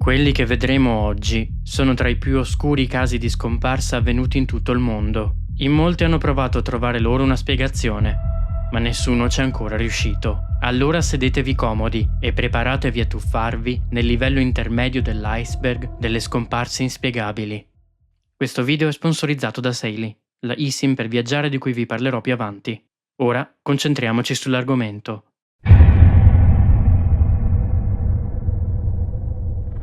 Quelli che vedremo oggi sono tra i più oscuri casi di scomparsa avvenuti in tutto il mondo. In molti hanno provato a trovare loro una spiegazione, ma nessuno ci è ancora riuscito. Allora sedetevi comodi e preparatevi a tuffarvi nel livello intermedio dell'iceberg delle scomparse inspiegabili. Questo video è sponsorizzato da Saily, la eSIM per viaggiare di cui vi parlerò più avanti. Ora concentriamoci sull'argomento.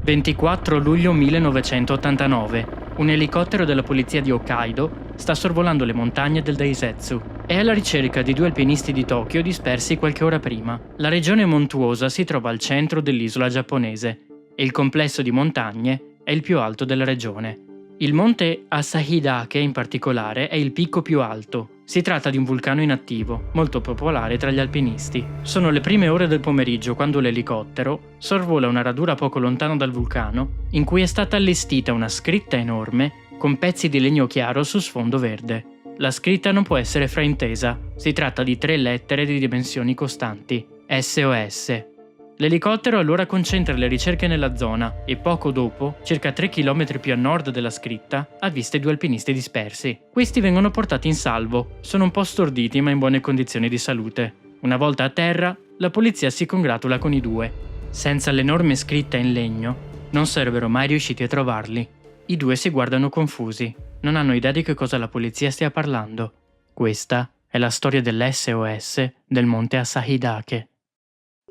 24 luglio 1989. Un elicottero della polizia di Hokkaido sta sorvolando le montagne del Daisetsu. È alla ricerca di due alpinisti di Tokyo dispersi qualche ora prima. La regione montuosa si trova al centro dell'isola giapponese e il complesso di montagne è il più alto della regione. Il monte Asahidake in particolare è il picco più alto. Si tratta di un vulcano inattivo, molto popolare tra gli alpinisti. Sono le prime ore del pomeriggio quando l'elicottero sorvola una radura poco lontano dal vulcano, in cui è stata allestita una scritta enorme con pezzi di legno chiaro su sfondo verde. La scritta non può essere fraintesa, si tratta di 3 lettere di dimensioni costanti, SOS. L'elicottero allora concentra le ricerche nella zona e poco dopo, circa 3 km più a nord della scritta, avvista i 2 alpinisti dispersi. Questi vengono portati in salvo, sono un po' storditi ma in buone condizioni di salute. Una volta a terra, la polizia si congratula con i 2. Senza l'enorme scritta in legno, non sarebbero mai riusciti a trovarli. I 2 si guardano confusi, non hanno idea di che cosa la polizia stia parlando. Questa è la storia dell'SOS del monte Asahidake.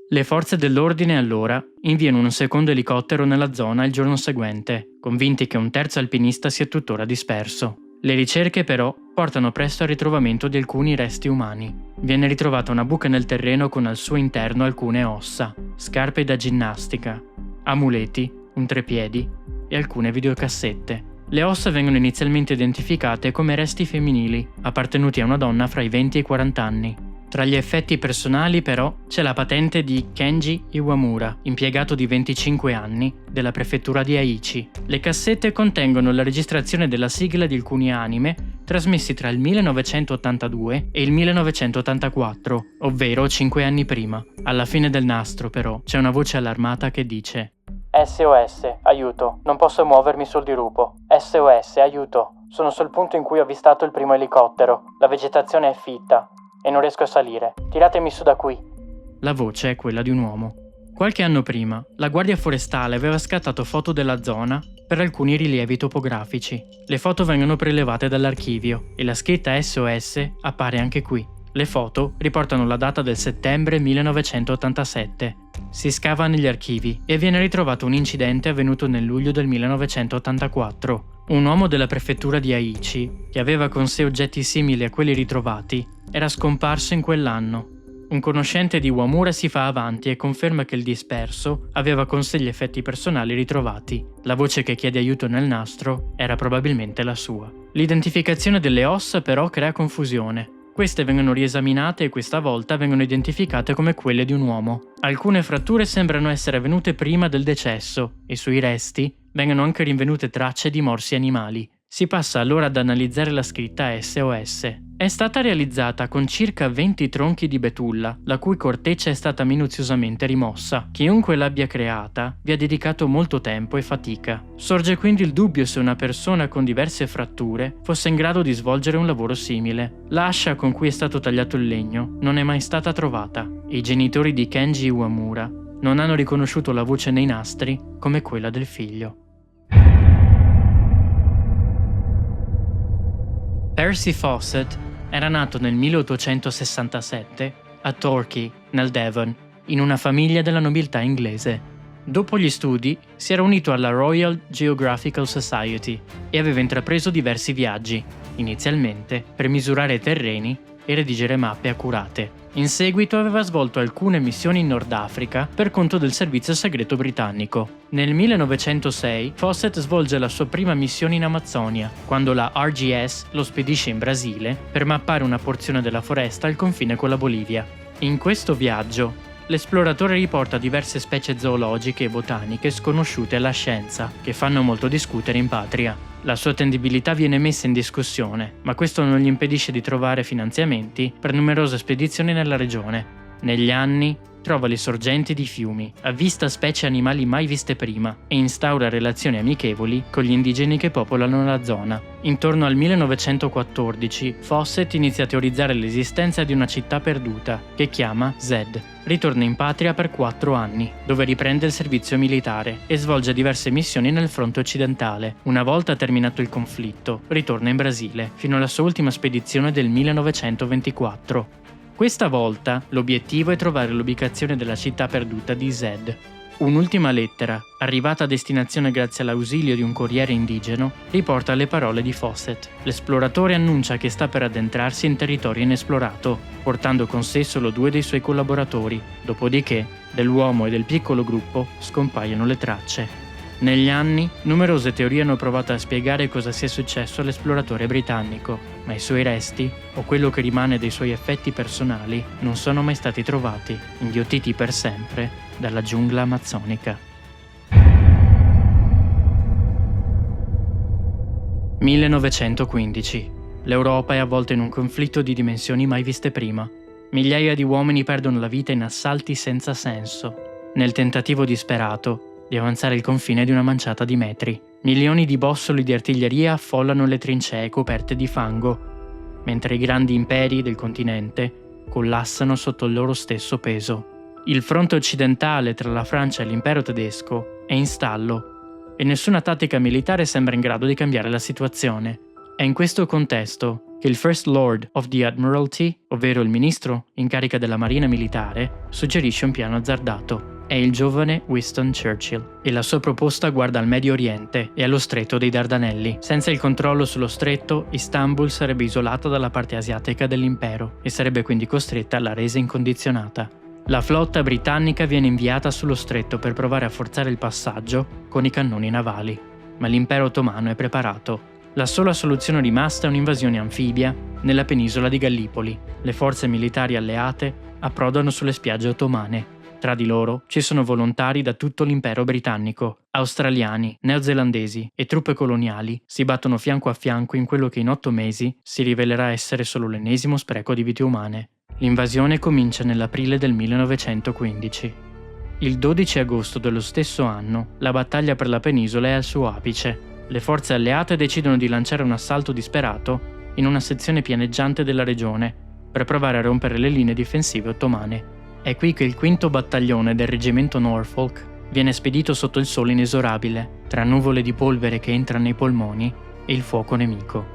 Le forze dell'ordine allora inviano un secondo elicottero nella zona il giorno seguente, convinti che un terzo alpinista sia tuttora disperso. Le ricerche però portano presto al ritrovamento di alcuni resti umani. Viene ritrovata una buca nel terreno con al suo interno alcune ossa, scarpe da ginnastica, amuleti, un trepiedi e alcune videocassette. Le ossa vengono inizialmente identificate come resti femminili, appartenuti a una donna fra i 20 e i 40 anni. Tra gli effetti personali però c'è la patente di Kenji Iwamura, impiegato di 25 anni, della prefettura di Aichi. Le cassette contengono la registrazione della sigla di alcuni anime trasmessi tra il 1982 e il 1984, ovvero 5 anni prima. Alla fine del nastro però c'è una voce allarmata che dice: SOS, aiuto, non posso muovermi sul dirupo. SOS, aiuto, sono sul punto in cui ho avvistato il primo elicottero. La vegetazione è fitta e non riesco a salire. Tiratemi su da qui. La voce è quella di un uomo. Qualche anno prima, la Guardia Forestale aveva scattato foto della zona per alcuni rilievi topografici. Le foto vengono prelevate dall'archivio e la scritta SOS appare anche qui. Le foto riportano la data del settembre 1987. Si scava negli archivi e viene ritrovato un incidente avvenuto nel luglio del 1984. Un uomo della prefettura di Aichi, che aveva con sé oggetti simili a quelli ritrovati, era scomparso in quell'anno. Un conoscente di Iwamura si fa avanti e conferma che il disperso aveva con sé gli effetti personali ritrovati. La voce che chiede aiuto nel nastro era probabilmente la sua. L'identificazione delle ossa però crea confusione. Queste vengono riesaminate e questa volta vengono identificate come quelle di un uomo. Alcune fratture sembrano essere avvenute prima del decesso e sui resti vengono anche rinvenute tracce di morsi animali. Si passa allora ad analizzare la scritta SOS. È stata realizzata con circa 20 tronchi di betulla, la cui corteccia è stata minuziosamente rimossa. Chiunque l'abbia creata vi ha dedicato molto tempo e fatica. Sorge quindi il dubbio se una persona con diverse fratture fosse in grado di svolgere un lavoro simile. L'ascia con cui è stato tagliato il legno non è mai stata trovata. I genitori di Kenji Iwamura non hanno riconosciuto la voce nei nastri come quella del figlio. Percy Fawcett era nato nel 1867 a Torquay, nel Devon, in una famiglia della nobiltà inglese. Dopo gli studi si era unito alla Royal Geographical Society e aveva intrapreso diversi viaggi, inizialmente per misurare terreni e redigere mappe accurate. In seguito aveva svolto alcune missioni in Nord Africa per conto del servizio segreto britannico. Nel 1906 Fawcett svolge la sua prima missione in Amazzonia, quando la RGS lo spedisce in Brasile per mappare una porzione della foresta al confine con la Bolivia. In questo viaggio, l'esploratore riporta diverse specie zoologiche e botaniche sconosciute alla scienza, che fanno molto discutere in patria. La sua attendibilità viene messa in discussione, ma questo non gli impedisce di trovare finanziamenti per numerose spedizioni nella regione. Negli anni trova le sorgenti di fiumi, avvista specie animali mai viste prima e instaura relazioni amichevoli con gli indigeni che popolano la zona. Intorno al 1914 Fawcett inizia a teorizzare l'esistenza di una città perduta, che chiama Zed. Ritorna in patria per 4 anni, dove riprende il servizio militare e svolge diverse missioni nel fronte occidentale. Una volta terminato il conflitto, ritorna in Brasile, fino alla sua ultima spedizione del 1924. Questa volta l'obiettivo è trovare l'ubicazione della città perduta di Zed. Un'ultima lettera, arrivata a destinazione grazie all'ausilio di un corriere indigeno, riporta le parole di Fawcett. L'esploratore annuncia che sta per addentrarsi in territorio inesplorato, portando con sé solo 2 dei suoi collaboratori, dopodiché dell'uomo e del piccolo gruppo scompaiono le tracce. Negli anni, numerose teorie hanno provato a spiegare cosa sia successo all'esploratore britannico, ma i suoi resti, o quello che rimane dei suoi effetti personali, non sono mai stati trovati, inghiottiti per sempre dalla giungla amazzonica. 1915. L'Europa è avvolta in un conflitto di dimensioni mai viste prima. Migliaia di uomini perdono la vita in assalti senza senso, nel tentativo disperato di avanzare il confine di una manciata di metri. Milioni di bossoli di artiglieria affollano le trincee coperte di fango, mentre i grandi imperi del continente collassano sotto il loro stesso peso. Il fronte occidentale tra la Francia e l'impero tedesco è in stallo e nessuna tattica militare sembra in grado di cambiare la situazione. È in questo contesto che il First Lord of the Admiralty, ovvero il ministro in carica della Marina Militare, suggerisce un piano azzardato. È il giovane Winston Churchill e la sua proposta guarda al Medio Oriente e allo Stretto dei Dardanelli. Senza il controllo sullo stretto, Istanbul sarebbe isolata dalla parte asiatica dell'impero e sarebbe quindi costretta alla resa incondizionata. La flotta britannica viene inviata sullo stretto per provare a forzare il passaggio con i cannoni navali, ma l'impero ottomano è preparato. La sola soluzione rimasta è un'invasione anfibia nella penisola di Gallipoli. Le forze militari alleate approdano sulle spiagge ottomane. Tra di loro ci sono volontari da tutto l'impero britannico. Australiani, neozelandesi e truppe coloniali si battono fianco a fianco in quello che in 8 mesi si rivelerà essere solo l'ennesimo spreco di vite umane. L'invasione comincia nell'aprile del 1915. Il 12 agosto dello stesso anno, la battaglia per la penisola è al suo apice. Le forze alleate decidono di lanciare un assalto disperato in una sezione pianeggiante della regione per provare a rompere le linee difensive ottomane. È qui che il 5° battaglione del reggimento Norfolk viene spedito sotto il sole inesorabile, tra nuvole di polvere che entrano nei polmoni e il fuoco nemico.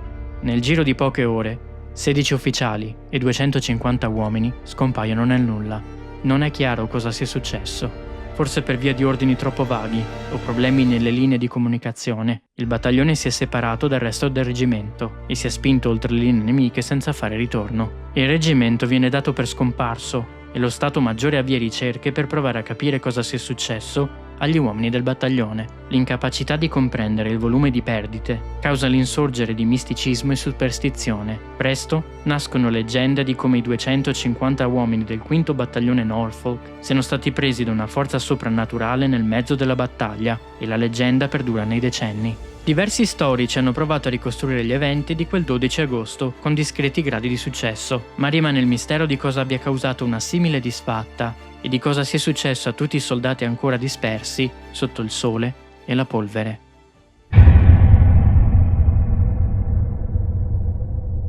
Nel giro di poche ore, 16 ufficiali e 250 uomini scompaiono nel nulla. Non è chiaro cosa sia successo. Forse per via di ordini troppo vaghi o problemi nelle linee di comunicazione, il battaglione si è separato dal resto del reggimento e si è spinto oltre le linee nemiche senza fare ritorno. Il reggimento viene dato per scomparso e lo Stato Maggiore avvia ricerche per provare a capire cosa sia successo agli uomini del battaglione. L'incapacità di comprendere il volume di perdite causa l'insorgere di misticismo e superstizione. Presto nascono leggende di come i 250 uomini del 5° battaglione Norfolk siano stati presi da una forza soprannaturale nel mezzo della battaglia, e la leggenda perdura nei decenni. Diversi storici hanno provato a ricostruire gli eventi di quel 12 agosto con discreti gradi di successo, ma rimane il mistero di cosa abbia causato una simile disfatta e di cosa sia successo a tutti i soldati ancora dispersi sotto il sole e la polvere.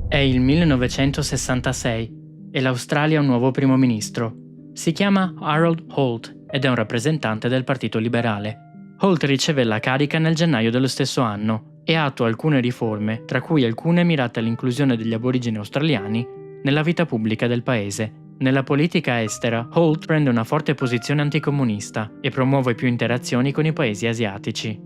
È il 1966 e l'Australia ha un nuovo primo ministro. Si chiama Harold Holt ed è un rappresentante del Partito Liberale. Holt riceve la carica nel gennaio dello stesso anno e attua alcune riforme, tra cui alcune mirate all'inclusione degli aborigeni australiani nella vita pubblica del paese. Nella politica estera, Holt prende una forte posizione anticomunista e promuove più interazioni con i paesi asiatici.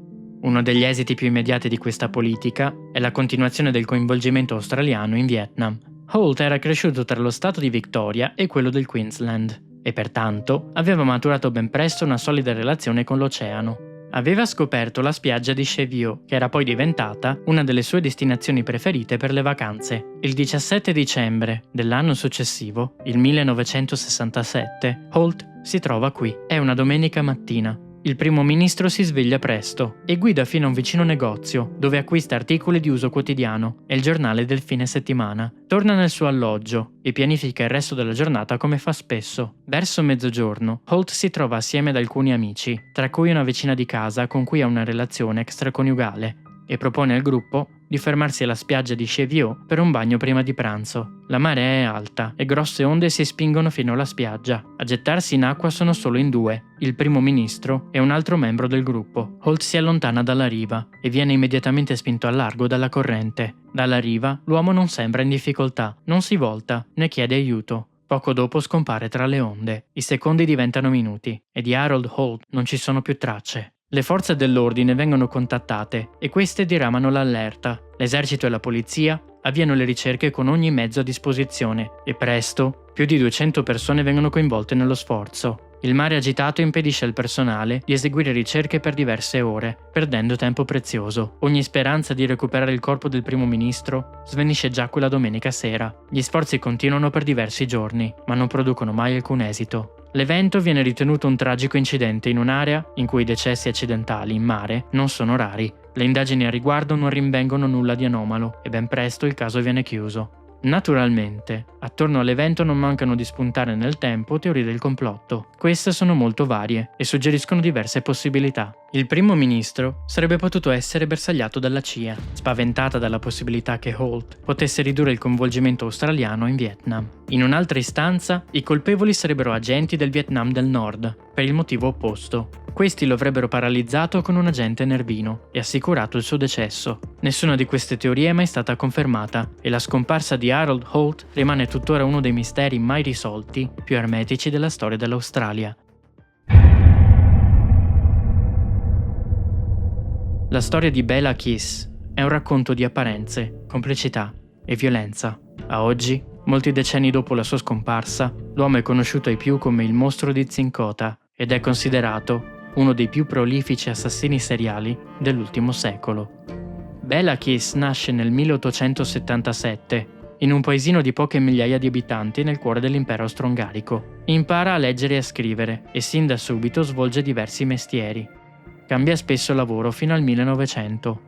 Uno degli esiti più immediati di questa politica è la continuazione del coinvolgimento australiano in Vietnam. Holt era cresciuto tra lo stato di Victoria e quello del Queensland e pertanto aveva maturato ben presto una solida relazione con l'oceano. Aveva scoperto la spiaggia di Cheviot, che era poi diventata una delle sue destinazioni preferite per le vacanze. Il 17 dicembre dell'anno successivo, il 1967, Holt si trova qui. È una domenica mattina. Il primo ministro si sveglia presto e guida fino a un vicino negozio, dove acquista articoli di uso quotidiano e il giornale del fine settimana. Torna nel suo alloggio e pianifica il resto della giornata come fa spesso. Verso mezzogiorno, Holt si trova assieme ad alcuni amici, tra cui una vicina di casa con cui ha una relazione extraconiugale, e propone al gruppo di fermarsi alla spiaggia di Cheviot per un bagno prima di pranzo. La marea è alta e grosse onde si spingono fino alla spiaggia. A gettarsi in acqua sono solo in due, il primo ministro e un altro membro del gruppo. Holt si allontana dalla riva e viene immediatamente spinto al largo dalla corrente. Dalla riva l'uomo non sembra in difficoltà, non si volta né chiede aiuto. Poco dopo scompare tra le onde. I secondi diventano minuti e di Harold Holt non ci sono più tracce. Le forze dell'ordine vengono contattate e queste diramano l'allerta. L'esercito e la polizia avviano le ricerche con ogni mezzo a disposizione e presto più di 200 persone vengono coinvolte nello sforzo. Il mare agitato impedisce al personale di eseguire ricerche per diverse ore, perdendo tempo prezioso. Ogni speranza di recuperare il corpo del primo ministro svanisce già quella domenica sera. Gli sforzi continuano per diversi giorni, ma non producono mai alcun esito. L'evento viene ritenuto un tragico incidente in un'area in cui i decessi accidentali in mare non sono rari. Le indagini a riguardo non rinvengono nulla di anomalo e ben presto il caso viene chiuso. Naturalmente, attorno all'evento non mancano di spuntare nel tempo teorie del complotto. Queste sono molto varie e suggeriscono diverse possibilità. Il primo ministro sarebbe potuto essere bersagliato dalla CIA, spaventata dalla possibilità che Holt potesse ridurre il coinvolgimento australiano in Vietnam. In un'altra istanza, i colpevoli sarebbero agenti del Vietnam del Nord, per il motivo opposto. Questi lo avrebbero paralizzato con un agente nervino e assicurato il suo decesso. Nessuna di queste teorie è mai stata confermata e la scomparsa di Harold Holt rimane tuttora uno dei misteri mai risolti più ermetici della storia dell'Australia. La storia di Bella Kiss è un racconto di apparenze, complicità e violenza. A oggi, molti decenni dopo la sua scomparsa, l'uomo è conosciuto ai più come il mostro di Zincota ed è considerato uno dei più prolifici assassini seriali dell'ultimo secolo. Bella Kiss nasce nel 1877 in un paesino di poche migliaia di abitanti nel cuore dell'impero austro-ungarico. Impara a leggere e a scrivere e sin da subito svolge diversi mestieri. Cambia spesso lavoro fino al 1900,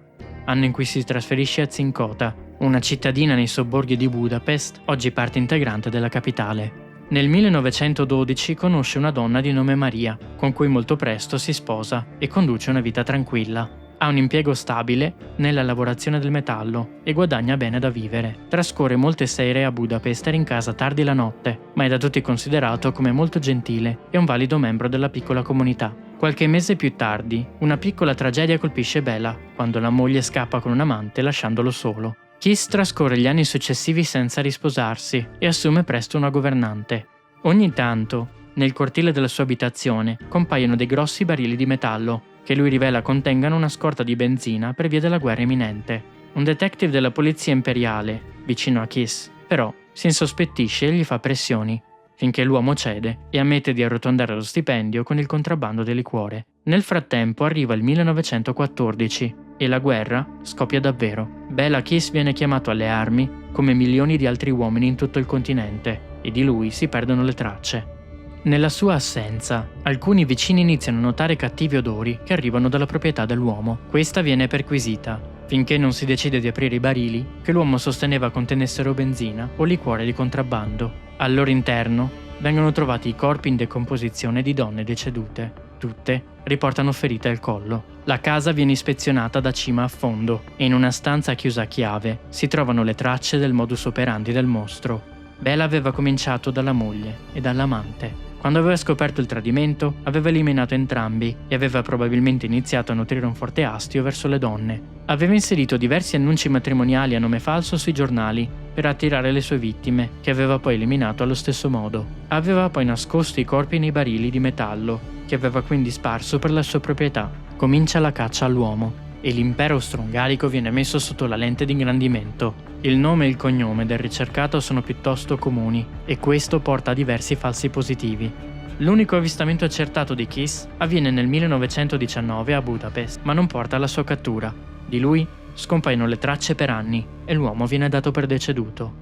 anno in cui si trasferisce a Zincota, una cittadina nei sobborghi di Budapest, oggi parte integrante della capitale. Nel 1912 conosce una donna di nome Maria, con cui molto presto si sposa e conduce una vita tranquilla. Ha un impiego stabile nella lavorazione del metallo e guadagna bene da vivere. Trascorre molte sere a Budapest e rincasa tardi la notte, ma è da tutti considerato come molto gentile e un valido membro della piccola comunità. Qualche mese più tardi, una piccola tragedia colpisce Bela, quando la moglie scappa con un amante lasciandolo solo. Kiss trascorre gli anni successivi senza risposarsi e assume presto una governante. Ogni tanto, nel cortile della sua abitazione, compaiono dei grossi barili di metallo, che lui rivela contengano una scorta di benzina per via della guerra imminente. Un detective della polizia imperiale, vicino a Kiss, però, si insospettisce e gli fa pressioni, finché l'uomo cede e ammette di arrotondare lo stipendio con il contrabbando di liquore. Nel frattempo arriva il 1914 e la guerra scoppia davvero. Bela Kiss viene chiamato alle armi come milioni di altri uomini in tutto il continente e di lui si perdono le tracce. Nella sua assenza, alcuni vicini iniziano a notare cattivi odori che arrivano dalla proprietà dell'uomo. Questa viene perquisita, finché non si decide di aprire i barili che l'uomo sosteneva contenessero benzina o liquore di contrabbando. Al loro interno vengono trovati i corpi in decomposizione di donne decedute. Tutte riportano ferite al collo. La casa viene ispezionata da cima a fondo e in una stanza chiusa a chiave si trovano le tracce del modus operandi del mostro. Bela aveva cominciato dalla moglie e dall'amante. Quando aveva scoperto il tradimento, aveva eliminato entrambi e aveva probabilmente iniziato a nutrire un forte astio verso le donne. Aveva inserito diversi annunci matrimoniali a nome falso sui giornali per attirare le sue vittime, che aveva poi eliminato allo stesso modo. Aveva poi nascosto i corpi nei barili di metallo, che aveva quindi sparso per la sua proprietà. Comincia la caccia all'uomo e l'impero austro-ungarico viene messo sotto la lente di ingrandimento. Il nome e il cognome del ricercato sono piuttosto comuni e questo porta a diversi falsi positivi. L'unico avvistamento accertato di Kiss avviene nel 1919 a Budapest, ma non porta alla sua cattura. Di lui scompaiono le tracce per anni e l'uomo viene dato per deceduto.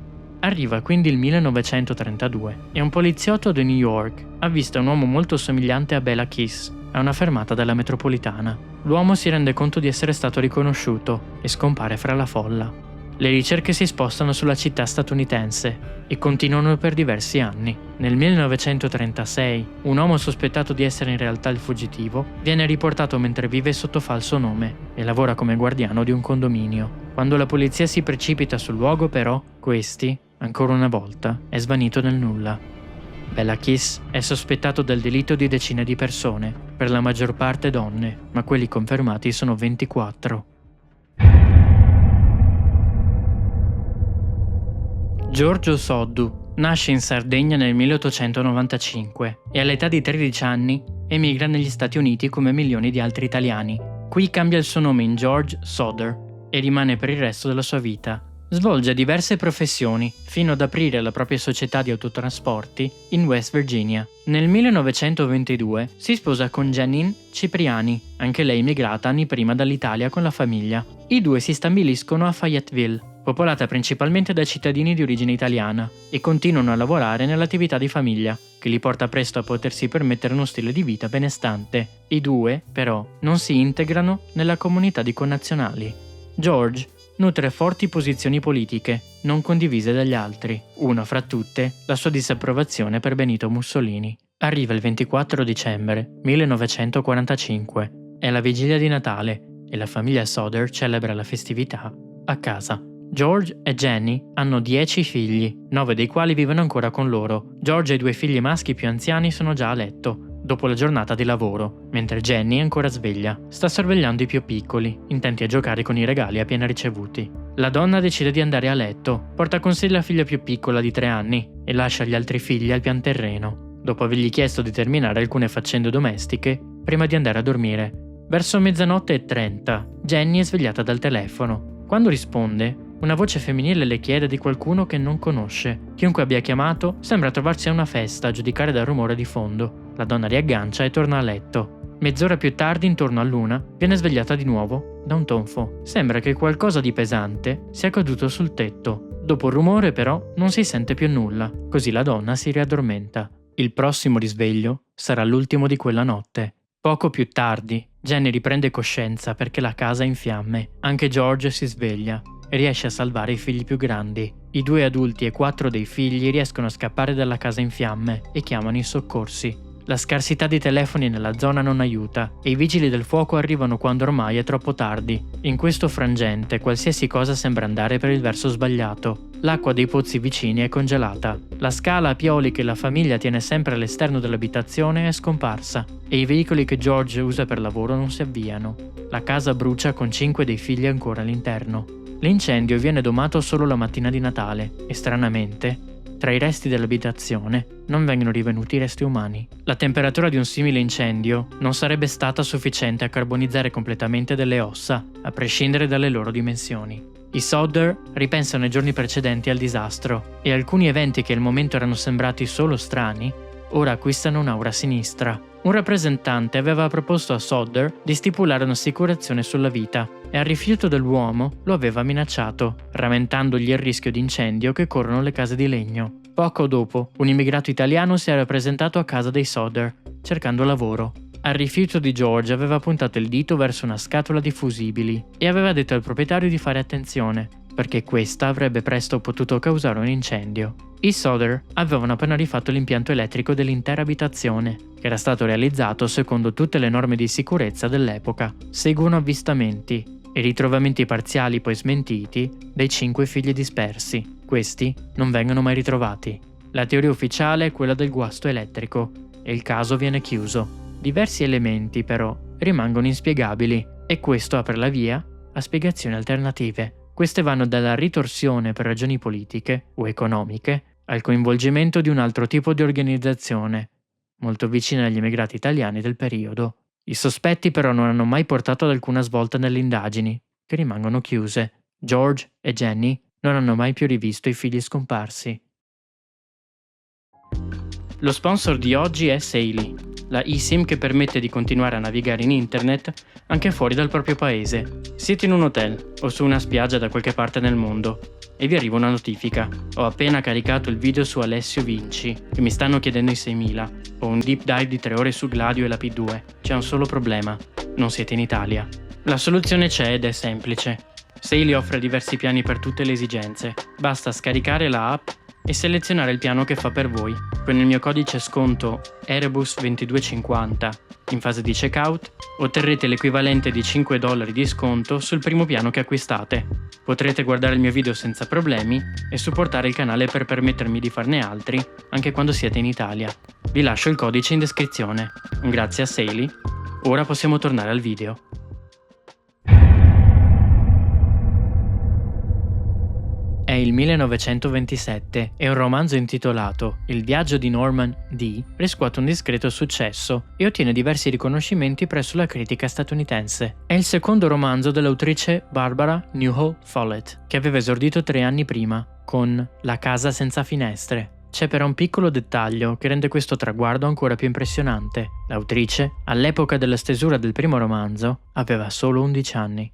Arriva quindi il 1932 e un poliziotto di New York avvista un uomo molto somigliante a Bela Kiss a una fermata della metropolitana. L'uomo si rende conto di essere stato riconosciuto e scompare fra la folla. Le ricerche si spostano sulla città statunitense e continuano per diversi anni. Nel 1936, un uomo sospettato di essere in realtà il fuggitivo viene riportato mentre vive sotto falso nome e lavora come guardiano di un condominio. Quando la polizia si precipita sul luogo, però, questi, ancora una volta, è svanito nel nulla. Bela Kiss è sospettato del delitto di decine di persone, per la maggior parte donne, ma quelli confermati sono 24. Giorgio Soddu nasce in Sardegna nel 1895 e all'età di 13 anni emigra negli Stati Uniti come milioni di altri italiani. Qui cambia il suo nome in George Soder e rimane per il resto della sua vita. Svolge diverse professioni fino ad aprire la propria società di autotrasporti in West Virginia. Nel 1922 si sposa con Janine Cipriani, anche lei immigrata anni prima dall'Italia con la famiglia. I due si stabiliscono a Fayetteville, popolata principalmente da cittadini di origine italiana, e continuano a lavorare nell'attività di famiglia, che li porta presto a potersi permettere uno stile di vita benestante. I due, però, non si integrano nella comunità di connazionali. George nutre forti posizioni politiche, non condivise dagli altri. Una fra tutte, la sua disapprovazione per Benito Mussolini. Arriva il 24 dicembre 1945. È la vigilia di Natale e la famiglia Soder celebra la festività a casa. George e Jenny hanno 10 figli, 9 dei quali vivono ancora con loro. George e i 2 figli maschi più anziani sono già a letto, dopo la giornata di lavoro, mentre Jenny è ancora sveglia. Sta sorvegliando i più piccoli, intenti a giocare con i regali appena ricevuti. La donna decide di andare a letto, porta con sé la figlia più piccola di 3 anni e lascia gli altri figli al pian terreno, dopo avergli chiesto di terminare alcune faccende domestiche prima di andare a dormire. Verso 00:30, Jenny è svegliata dal telefono. Quando risponde, una voce femminile le chiede di qualcuno che non conosce. Chiunque abbia chiamato sembra trovarsi a una festa, a giudicare dal rumore di fondo. La donna riaggancia e torna a letto. Mezz'ora più tardi, intorno all'1, viene svegliata di nuovo da un tonfo. Sembra che qualcosa di pesante sia caduto sul tetto. Dopo il rumore, però, non si sente più nulla, così la donna si riaddormenta. Il prossimo risveglio sarà l'ultimo di quella notte. Poco più tardi, Jenny riprende coscienza perché la casa è in fiamme. Anche George si sveglia e riesce a salvare i figli più grandi. I 2 adulti e 4 dei figli riescono a scappare dalla casa in fiamme e chiamano i soccorsi. La scarsità di telefoni nella zona non aiuta e i vigili del fuoco arrivano quando ormai è troppo tardi. In questo frangente qualsiasi cosa sembra andare per il verso sbagliato. L'acqua dei pozzi vicini è congelata. La scala a pioli che la famiglia tiene sempre all'esterno dell'abitazione è scomparsa e i veicoli che George usa per lavoro non si avviano. La casa brucia con 5 dei figli ancora all'interno. L'incendio viene domato solo la mattina di Natale e stranamente, tra i resti dell'abitazione non vengono rivenuti resti umani. La temperatura di un simile incendio non sarebbe stata sufficiente a carbonizzare completamente delle ossa, a prescindere dalle loro dimensioni. I Soder ripensano ai giorni precedenti al disastro e alcuni eventi che al momento erano sembrati solo strani, ora acquistano un'aura sinistra. Un rappresentante aveva proposto a Soder di stipulare un'assicurazione sulla vita e al rifiuto dell'uomo lo aveva minacciato, rammentandogli il rischio di incendio che corrono le case di legno. Poco dopo, un immigrato italiano si era presentato a casa dei Soder, cercando lavoro. Al rifiuto di George aveva puntato il dito verso una scatola di fusibili e aveva detto al proprietario di fare attenzione, perché questa avrebbe presto potuto causare un incendio. I Soder avevano appena rifatto l'impianto elettrico dell'intera abitazione, che era stato realizzato secondo tutte le norme di sicurezza dell'epoca. Seguono avvistamenti e ritrovamenti parziali poi smentiti dei 5 figli dispersi. Questi non vengono mai ritrovati. La teoria ufficiale è quella del guasto elettrico e il caso viene chiuso. Diversi elementi, però, rimangono inspiegabili e questo apre la via a spiegazioni alternative. Queste vanno dalla ritorsione per ragioni politiche o economiche al coinvolgimento di un altro tipo di organizzazione, molto vicina agli immigrati italiani del periodo. I sospetti però non hanno mai portato ad alcuna svolta nelle indagini, che rimangono chiuse. George e Jenny non hanno mai più rivisto i figli scomparsi. Lo sponsor di oggi è Saily, la eSIM che permette di continuare a navigare in internet anche fuori dal proprio paese. Siete in un hotel o su una spiaggia da qualche parte nel mondo e vi arriva una notifica. Ho appena caricato il video su Alessio Vinci e mi stanno chiedendo i 6.000. Ho un deep dive di 3 ore su Gladio e la P2. C'è un solo problema: non siete in Italia. La soluzione c'è ed è semplice. Saily offre diversi piani per tutte le esigenze. Basta scaricare la app e selezionare il piano che fa per voi. Con il mio codice sconto Erebus2250 in fase di checkout otterrete l'equivalente di $5 di sconto sul primo piano che acquistate. Potrete guardare il mio video senza problemi e supportare il canale per permettermi di farne altri anche quando siete in Italia. Vi lascio il codice in descrizione. Grazie a Saily. Ora possiamo tornare al video. È il 1927 e un romanzo intitolato Il viaggio di Norman D. riscuote un discreto successo e ottiene diversi riconoscimenti presso la critica statunitense. È il secondo romanzo dell'autrice Barbara Newhall Follett, che aveva esordito 3 anni prima con La casa senza finestre. C'è però un piccolo dettaglio che rende questo traguardo ancora più impressionante. L'autrice, all'epoca della stesura del primo romanzo, aveva solo 11 anni.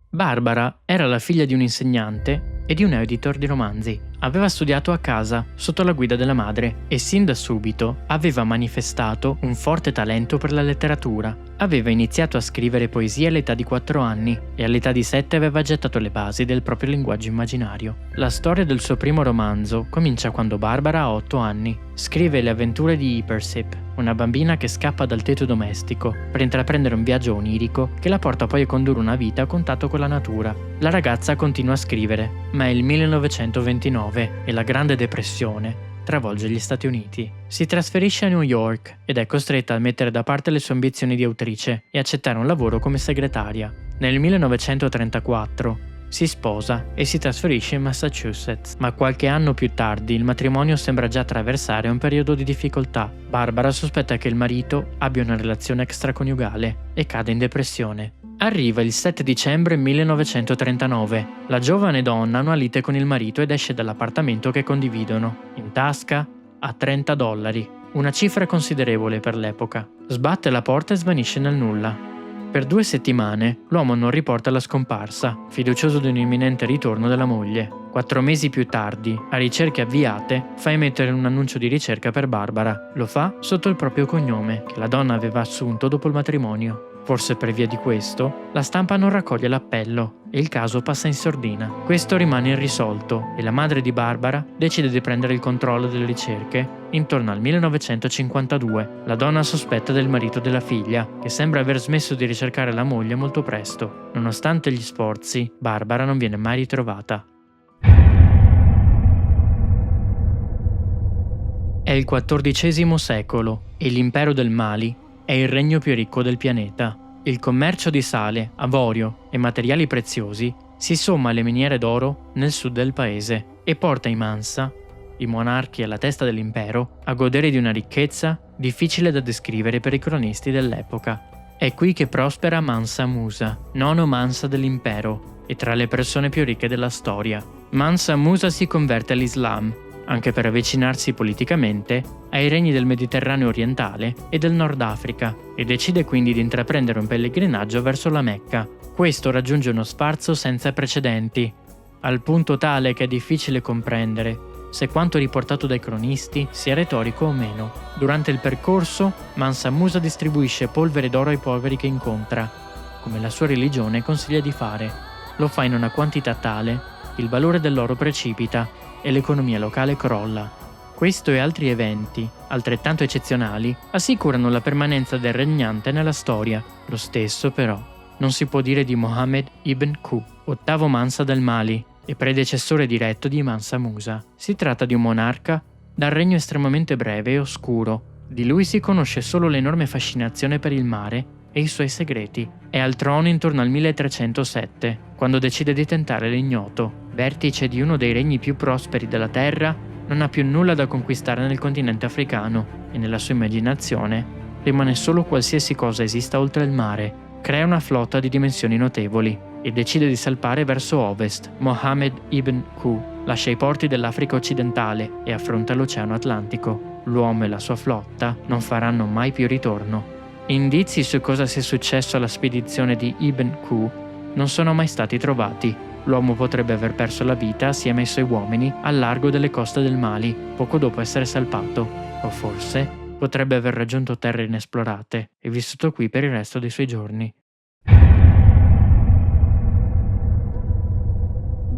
Barbara era la figlia di un insegnante e di un editor di romanzi. Aveva studiato a casa, sotto la guida della madre, e sin da subito aveva manifestato un forte talento per la letteratura. Aveva iniziato a scrivere poesie all'età di 4 anni e all'età di 7 aveva gettato le basi del proprio linguaggio immaginario. La storia del suo primo romanzo comincia quando Barbara ha 8 anni. Scrive le avventure di Hypersip, una bambina che scappa dal tetto domestico per intraprendere un viaggio onirico che la porta poi a condurre una vita a contatto con la natura. La ragazza continua a scrivere, ma è il 1929 e la Grande Depressione travolge gli Stati Uniti. Si trasferisce a New York ed è costretta a mettere da parte le sue ambizioni di autrice e accettare un lavoro come segretaria. Nel 1934 si sposa e si trasferisce in Massachusetts, ma qualche anno più tardi il matrimonio sembra già attraversare un periodo di difficoltà. Barbara sospetta che il marito abbia una relazione extraconiugale e cade in depressione. Arriva il 7 dicembre 1939. La giovane donna ha una lite con il marito ed esce dall'appartamento che condividono. In tasca ha $30, una cifra considerevole per l'epoca. Sbatte la porta e svanisce nel nulla. Per 2 settimane l'uomo non riporta la scomparsa, fiducioso di un imminente ritorno della moglie. 4 mesi più tardi, a ricerche avviate, fa emettere un annuncio di ricerca per Barbara. Lo fa sotto il proprio cognome, che la donna aveva assunto dopo il matrimonio. Forse per via di questo, la stampa non raccoglie l'appello e il caso passa in sordina. Questo rimane irrisolto e la madre di Barbara decide di prendere il controllo delle ricerche intorno al 1952. La donna sospetta del marito della figlia, che sembra aver smesso di ricercare la moglie molto presto. Nonostante gli sforzi, Barbara non viene mai ritrovata. È il XIV secolo e l'impero del Mali è il regno più ricco del pianeta. Il commercio di sale, avorio e materiali preziosi si somma alle miniere d'oro nel sud del paese e porta i Mansa, i monarchi alla testa dell'impero, a godere di una ricchezza difficile da descrivere per i cronisti dell'epoca. È qui che prospera Mansa Musa, nono Mansa dell'impero e tra le persone più ricche della storia. Mansa Musa si converte all'Islam, anche per avvicinarsi politicamente ai regni del Mediterraneo orientale e del Nord Africa, e decide quindi di intraprendere un pellegrinaggio verso la Mecca. Questo raggiunge uno sfarzo senza precedenti, al punto tale che è difficile comprendere se quanto riportato dai cronisti sia retorico o meno. Durante il percorso, Mansa Musa distribuisce polvere d'oro ai poveri che incontra, come la sua religione consiglia di fare. Lo fa in una quantità tale, il valore dell'oro precipita e l'economia locale crolla. Questo e altri eventi, altrettanto eccezionali, assicurano la permanenza del regnante nella storia. Lo stesso, però, non si può dire di Mohammed ibn Q, ottavo Mansa del Mali e predecessore diretto di Mansa Musa. Si tratta di un monarca dal regno estremamente breve e oscuro. Di lui si conosce solo l'enorme fascinazione per il mare e i suoi segreti. È al trono intorno al 1307, quando decide di tentare l'ignoto. Vertice di uno dei regni più prosperi della terra, non ha più nulla da conquistare nel continente africano e nella sua immaginazione rimane solo qualsiasi cosa esista oltre il mare. Crea una flotta di dimensioni notevoli e decide di salpare verso ovest. Mohammed ibn Q lascia i porti dell'Africa occidentale e affronta l'Oceano Atlantico. l'uomo e la sua flotta non faranno mai più ritorno. Indizi su cosa sia successo alla spedizione di Ibn Q non sono mai stati trovati. L'uomo potrebbe aver perso la vita assieme ai suoi uomini al largo delle coste del Mali, poco dopo essere salpato, o forse potrebbe aver raggiunto terre inesplorate e vissuto qui per il resto dei suoi giorni.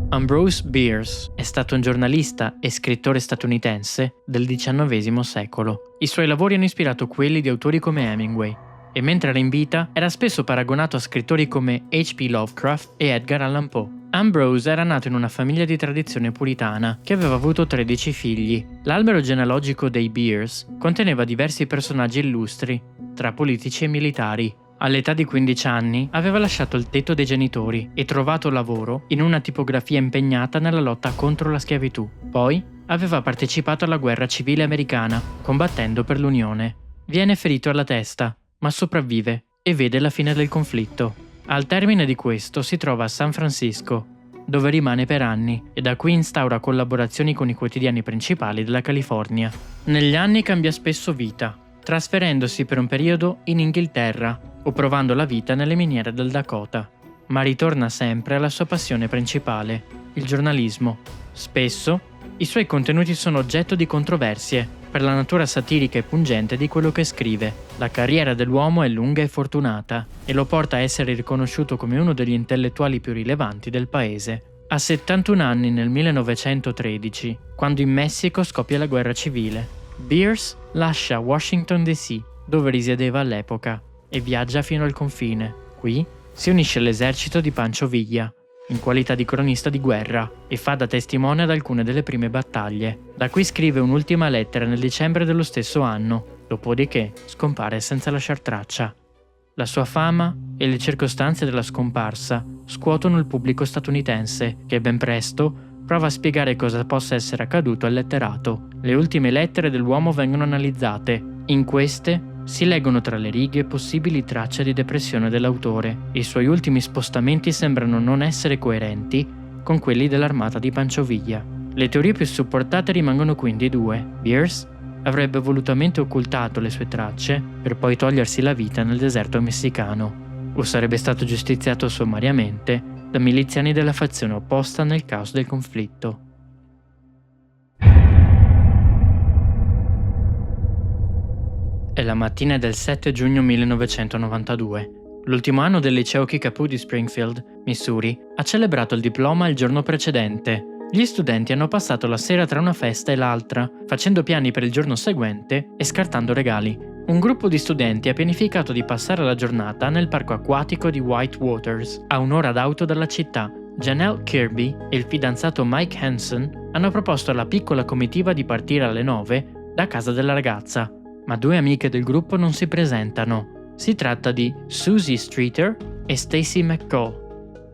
Ambrose Bierce è stato un giornalista e scrittore statunitense del XIX secolo. I suoi lavori hanno ispirato quelli di autori come Hemingway, e mentre era in vita era spesso paragonato a scrittori come H.P. Lovecraft e Edgar Allan Poe. Ambrose era nato in una famiglia di tradizione puritana che aveva avuto 13 figli. L'albero genealogico dei Bierce conteneva diversi personaggi illustri, tra politici e militari. All'età di 15 anni aveva lasciato il tetto dei genitori e trovato lavoro in una tipografia impegnata nella lotta contro la schiavitù. Poi aveva partecipato alla guerra civile americana, combattendo per l'Unione. Viene ferito alla testa, ma sopravvive e vede la fine del conflitto. Al termine di questo si trova a San Francisco, dove rimane per anni e da qui instaura collaborazioni con i quotidiani principali della California. Negli anni cambia spesso vita, trasferendosi per un periodo in Inghilterra o provando la vita nelle miniere del Dakota, ma ritorna sempre alla sua passione principale, il giornalismo. Spesso i suoi contenuti sono oggetto di controversie per la natura satirica e pungente di quello che scrive. La carriera dell'uomo è lunga e fortunata e lo porta a essere riconosciuto come uno degli intellettuali più rilevanti del paese. Ha 71 anni nel 1913, quando in Messico scoppia la guerra civile. Bierce lascia Washington D.C., dove risiedeva all'epoca, e viaggia fino al confine. Qui si unisce all'esercito di Pancho Villa, in qualità di cronista di guerra, e fa da testimone ad alcune delle prime battaglie. Da qui scrive un'ultima lettera nel dicembre dello stesso anno, dopodiché scompare senza lasciar traccia. La sua fama e le circostanze della scomparsa scuotono il pubblico statunitense, che ben presto prova a spiegare cosa possa essere accaduto al letterato. Le ultime lettere dell'uomo vengono analizzate. In queste si leggono tra le righe possibili tracce di depressione dell'autore. I suoi ultimi spostamenti sembrano non essere coerenti con quelli dell'armata di Pancho Villa. Le teorie più supportate rimangono quindi due. Bierce avrebbe volutamente occultato le sue tracce per poi togliersi la vita nel deserto messicano, o sarebbe stato giustiziato sommariamente da miliziani della fazione opposta nel caos del conflitto. È la mattina del 7 giugno 1992. L'ultimo anno del liceo Kickapoo di Springfield, Missouri, ha celebrato il diploma il giorno precedente. Gli studenti hanno passato la sera tra una festa e l'altra, facendo piani per il giorno seguente e scartando regali. Un gruppo di studenti ha pianificato di passare la giornata nel parco acquatico di White Waters, a un'ora d'auto dalla città. Janelle Kirby e il fidanzato Mike Hansen hanno proposto alla piccola comitiva di partire alle 9 da casa della ragazza, ma due amiche del gruppo non si presentano. Si tratta di Susie Streeter e Stacy McCall.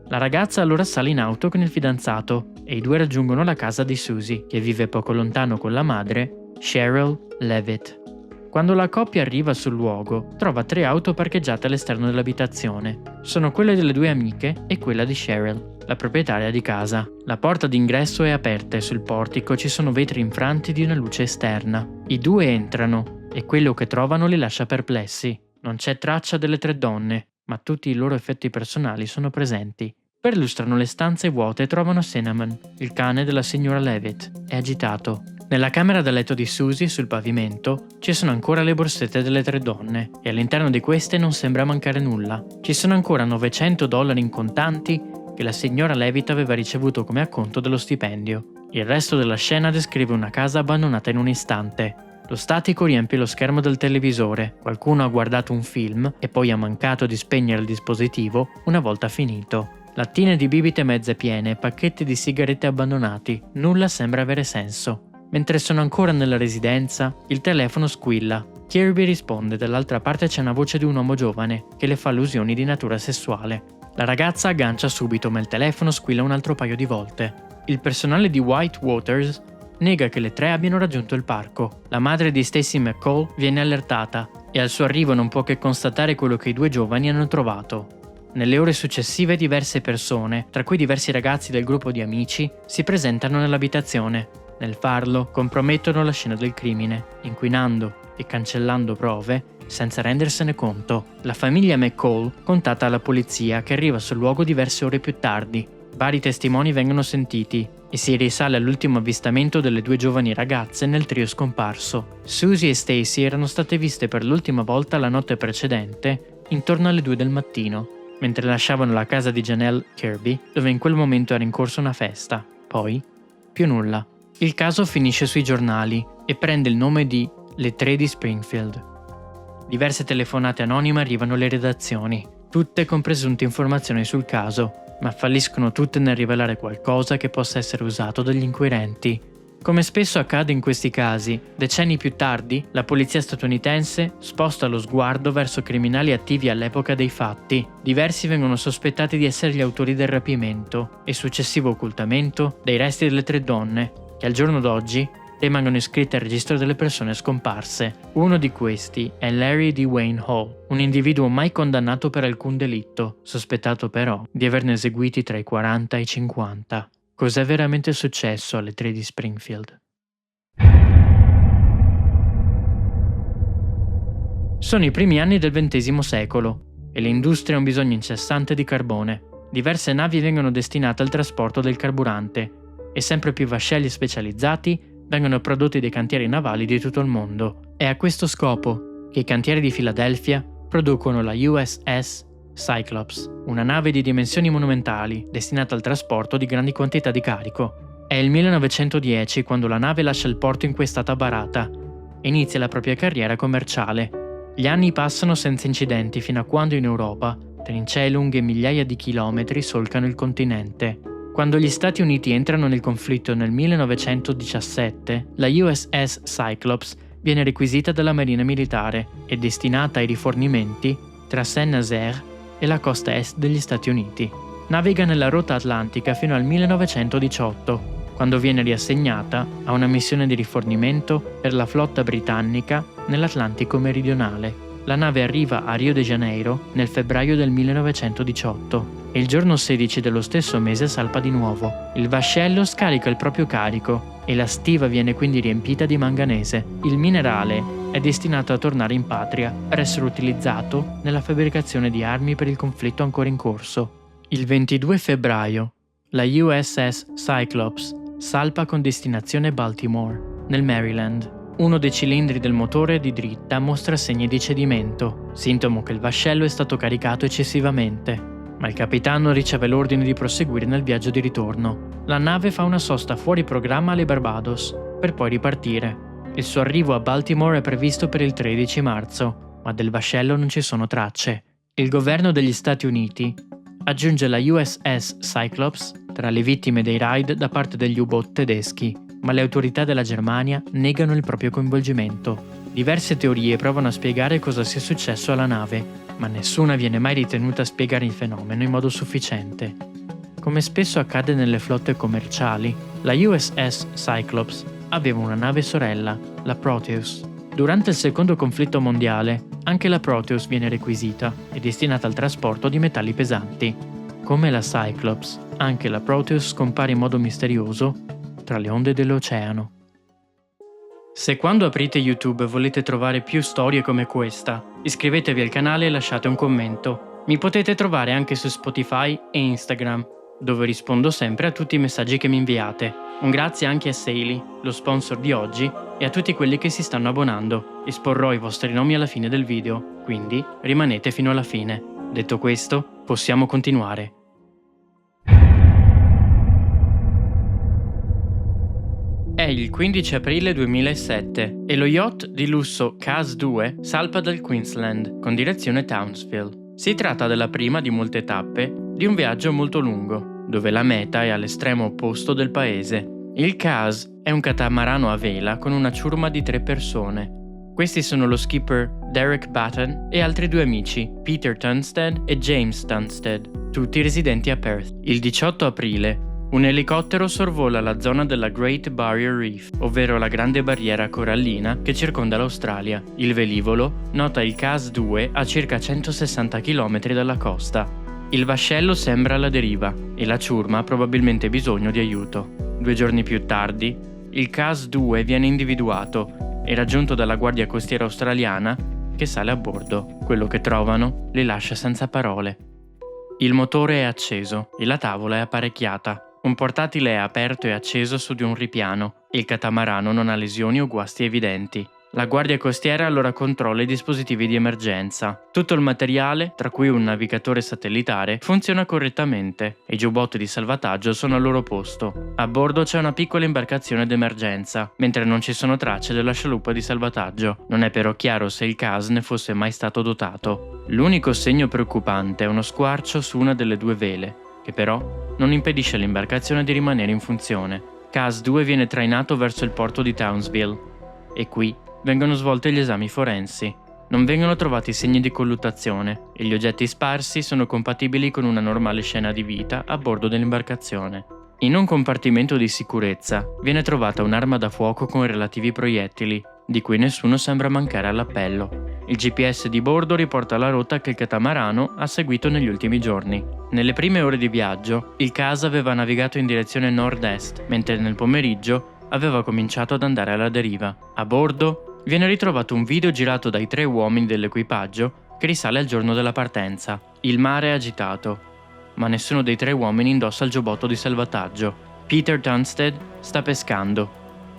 La ragazza allora sale in auto con il fidanzato e i due raggiungono la casa di Susie, che vive poco lontano con la madre, Cheryl Levitt. Quando la coppia arriva sul luogo, trova 3 auto parcheggiate all'esterno dell'abitazione. Sono quelle delle due amiche e quella di Cheryl, la proprietaria di casa. La porta d'ingresso è aperta e sul portico ci sono vetri infranti di una luce esterna. I due entrano e quello che trovano li lascia perplessi. Non c'è traccia delle 3 donne, ma tutti i loro effetti personali sono presenti. Perlustrano le stanze vuote e trovano Cinnamon, il cane della signora Levitt. È agitato. Nella camera da letto di Susie, sul pavimento, ci sono ancora le borsette delle 3 donne e all'interno di queste non sembra mancare nulla. Ci sono ancora $900 in contanti che la signora Levitt aveva ricevuto come acconto dello stipendio. Il resto della scena descrive una casa abbandonata in un istante. Lo statico riempie lo schermo del televisore, qualcuno ha guardato un film e poi ha mancato di spegnere il dispositivo una volta finito. Lattine di bibite mezze piene, pacchetti di sigarette abbandonati, nulla sembra avere senso. Mentre sono ancora nella residenza, il telefono squilla. Kirby risponde, dall'altra parte c'è una voce di un uomo giovane che le fa allusioni di natura sessuale. La ragazza aggancia subito, ma il telefono squilla un altro paio di volte. Il personale di White Waters nega che le 3 abbiano raggiunto il parco. La madre di Stacy McCall viene allertata e al suo arrivo non può che constatare quello che i 2 giovani hanno trovato. Nelle ore successive diverse persone, tra cui diversi ragazzi del gruppo di amici, si presentano nell'abitazione. Nel farlo, compromettono la scena del crimine, inquinando e cancellando prove senza rendersene conto. La famiglia McCall contatta la polizia che arriva sul luogo diverse ore più tardi. Vari testimoni vengono sentiti e si risale all'ultimo avvistamento delle due giovani ragazze nel trio scomparso. Susie e Stacy erano state viste per l'ultima volta la notte precedente, intorno alle 2 del mattino, mentre lasciavano la casa di Janelle Kirby, dove in quel momento era in corso una festa. Poi, più nulla. Il caso finisce sui giornali e prende il nome di Le 3 di Springfield. Diverse telefonate anonime arrivano alle redazioni, tutte con presunte informazioni sul caso, ma falliscono tutte nel rivelare qualcosa che possa essere usato dagli inquirenti. Come spesso accade in questi casi, decenni più tardi, la polizia statunitense sposta lo sguardo verso criminali attivi all'epoca dei fatti. Diversi vengono sospettati di essere gli autori del rapimento e successivo occultamento dei resti delle 3 donne, che al giorno d'oggi rimangono iscritti al registro delle persone scomparse. Uno di questi è Larry Dwayne Hall, un individuo mai condannato per alcun delitto, sospettato però di averne eseguiti tra i 40 e i 50. Cos'è veramente successo alle 3 di Springfield? Sono i primi anni del XX secolo e l'industria ha un bisogno incessante di carbone. Diverse navi vengono destinate al trasporto del carburante e sempre più vascelli specializzati vengono prodotti dai cantieri navali di tutto il mondo. È a questo scopo che i cantieri di Filadelfia producono la USS Cyclops, una nave di dimensioni monumentali destinata al trasporto di grandi quantità di carico. È il 1910 quando la nave lascia il porto inquestata a Barata e inizia la propria carriera commerciale. Gli anni passano senza incidenti fino a quando in Europa trincee lunghe migliaia di chilometri solcano il continente. Quando gli Stati Uniti entrano nel conflitto nel 1917, la USS Cyclops viene requisita dalla Marina Militare e destinata ai rifornimenti tra Saint-Nazaire e la costa est degli Stati Uniti. Naviga nella rotta atlantica fino al 1918, quando viene riassegnata a una missione di rifornimento per la flotta britannica nell'Atlantico meridionale. La nave arriva a Rio de Janeiro nel febbraio del 1918 e il giorno 16 dello stesso mese salpa di nuovo. Il vascello scarica il proprio carico e la stiva viene quindi riempita di manganese. Il minerale è destinato a tornare in patria per essere utilizzato nella fabbricazione di armi per il conflitto ancora in corso. Il 22 febbraio, la USS Cyclops salpa con destinazione Baltimore, nel Maryland. Uno dei cilindri del motore di dritta mostra segni di cedimento, sintomo che il vascello è stato caricato eccessivamente, ma il capitano riceve l'ordine di proseguire nel viaggio di ritorno. La nave fa una sosta fuori programma alle Barbados, per poi ripartire. Il suo arrivo a Baltimore è previsto per il 13 marzo, ma del vascello non ci sono tracce. Il governo degli Stati Uniti aggiunge la USS Cyclops tra le vittime dei raid da parte degli U-boat tedeschi, ma le autorità della Germania negano il proprio coinvolgimento. Diverse teorie provano a spiegare cosa sia successo alla nave, ma nessuna viene mai ritenuta a spiegare il fenomeno in modo sufficiente. Come spesso accade nelle flotte commerciali, la USS Cyclops aveva una nave sorella, la Proteus. Durante il secondo conflitto mondiale, anche la Proteus viene requisita e destinata al trasporto di metalli pesanti. Come la Cyclops, anche la Proteus scompare in modo misterioso tra le onde dell'oceano. Se quando aprite YouTube volete trovare più storie come questa, iscrivetevi al canale e lasciate un commento. Mi potete trovare anche su Spotify e Instagram, dove rispondo sempre a tutti i messaggi che mi inviate. Un grazie anche a Saily, lo sponsor di oggi, e a tutti quelli che si stanno abbonando. Esporrò i vostri nomi alla fine del video, quindi rimanete fino alla fine. Detto questo, possiamo continuare. È il 15 aprile 2007 e lo yacht di lusso CAS 2 salpa dal Queensland con direzione Townsville. Si tratta della prima di molte tappe di un viaggio molto lungo, dove la meta è all'estremo opposto del paese. Il CAS è un catamarano a vela con una ciurma di 3 persone. Questi sono lo skipper Derek Batten e altri 2 amici, Peter Tunstead e James Tunstead, tutti residenti a Perth. Il 18 aprile un elicottero sorvola la zona della Great Barrier Reef, ovvero la grande barriera corallina che circonda l'Australia. Il velivolo nota il CAS 2 a circa 160 km dalla costa. Il vascello sembra alla deriva e la ciurma ha probabilmente bisogno di aiuto. 2 giorni più tardi, il CAS 2 viene individuato e raggiunto dalla Guardia Costiera australiana, che sale a bordo. Quello che trovano li lascia senza parole. Il motore è acceso e la tavola è apparecchiata. Un portatile è aperto e acceso su di un ripiano e il catamarano non ha lesioni o guasti evidenti. La Guardia Costiera allora controlla i dispositivi di emergenza. Tutto il materiale, tra cui un navigatore satellitare, funziona correttamente e i giubbotti di salvataggio sono al loro posto. A bordo c'è una piccola imbarcazione d'emergenza, mentre non ci sono tracce della scialuppa di salvataggio. Non è però chiaro se il CAS ne fosse mai stato dotato. L'unico segno preoccupante è uno squarcio su una delle due vele, che però non impedisce all'imbarcazione di rimanere in funzione. CAS 2 viene trainato verso il porto di Townsville e qui vengono svolti gli esami forensi. Non vengono trovati segni di colluttazione e gli oggetti sparsi sono compatibili con una normale scena di vita a bordo dell'imbarcazione. In un compartimento di sicurezza viene trovata un'arma da fuoco con relativi proiettili, di cui nessuno sembra mancare all'appello. Il GPS di bordo riporta la rotta che il catamarano ha seguito negli ultimi giorni. Nelle prime ore di viaggio, il CAS aveva navigato in direzione nord-est, mentre nel pomeriggio aveva cominciato ad andare alla deriva. A bordo viene ritrovato un video girato dai 3 uomini dell'equipaggio che risale al giorno della partenza. Il mare è agitato, ma nessuno dei 3 uomini indossa il giubbotto di salvataggio. Peter Tunstead sta pescando,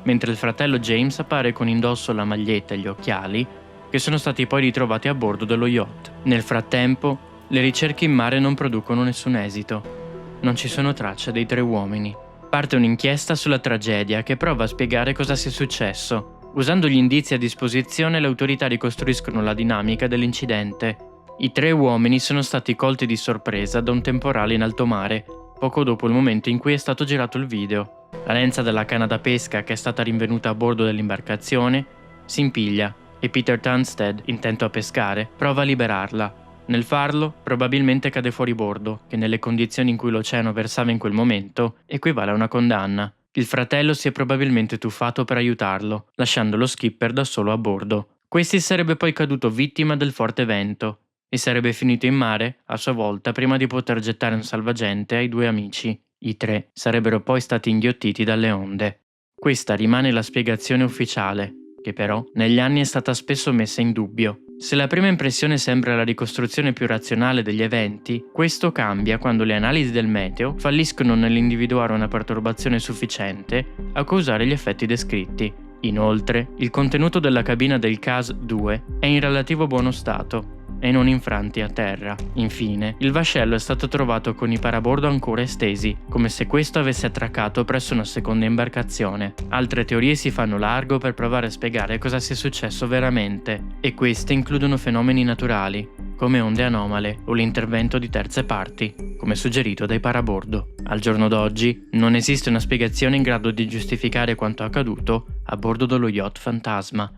mentre il fratello James appare con indosso la maglietta e gli occhiali, che sono stati poi ritrovati a bordo dello yacht. Nel frattempo, le ricerche in mare non producono nessun esito. Non ci sono tracce dei 3 uomini. Parte un'inchiesta sulla tragedia che prova a spiegare cosa sia successo. Usando gli indizi a disposizione, le autorità ricostruiscono la dinamica dell'incidente. I 3 uomini sono stati colti di sorpresa da un temporale in alto mare, poco dopo il momento in cui è stato girato il video. La lenza della canna da pesca che è stata rinvenuta a bordo dell'imbarcazione si impiglia e Peter Tunstead, intento a pescare, prova a liberarla. Nel farlo, probabilmente cade fuori bordo, che nelle condizioni in cui l'oceano versava in quel momento equivale a una condanna. Il fratello si è probabilmente tuffato per aiutarlo, lasciando lo skipper da solo a bordo. Questi sarebbe poi caduto vittima del forte vento e sarebbe finito in mare, a sua volta, prima di poter gettare un salvagente ai 2 amici. I 3 sarebbero poi stati inghiottiti dalle onde. Questa rimane la spiegazione ufficiale, che però negli anni è stata spesso messa in dubbio. Se la prima impressione sembra la ricostruzione più razionale degli eventi, questo cambia quando le analisi del meteo falliscono nell'individuare una perturbazione sufficiente a causare gli effetti descritti. Inoltre, il contenuto della cabina del CAS 2 è in relativo buono stato e non infranti a terra. Infine, il vascello è stato trovato con i parabordo ancora estesi, come se questo avesse attraccato presso una seconda imbarcazione. Altre teorie si fanno largo per provare a spiegare cosa sia successo veramente, e queste includono fenomeni naturali, come onde anomale o l'intervento di terze parti, come suggerito dai parabordo. Al giorno d'oggi non esiste una spiegazione in grado di giustificare quanto accaduto a bordo dello yacht fantasma.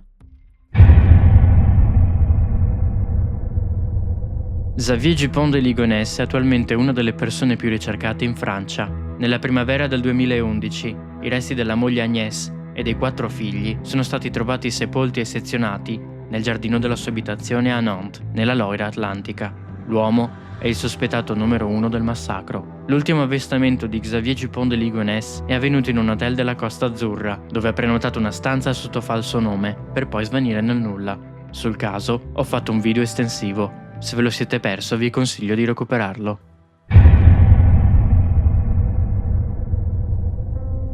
Xavier Dupont de Ligonnès è attualmente una delle persone più ricercate in Francia. Nella primavera del 2011, i resti della moglie Agnès e dei 4 figli sono stati trovati sepolti e sezionati nel giardino della sua abitazione a Nantes, nella Loira Atlantica. L'uomo è il sospettato numero 1 del massacro. L'ultimo avvistamento di Xavier Dupont de Ligonnès è avvenuto in un hotel della Costa Azzurra, dove ha prenotato una stanza sotto falso nome, per poi svanire nel nulla. Sul caso ho fatto un video estensivo. Se ve lo siete perso, vi consiglio di recuperarlo.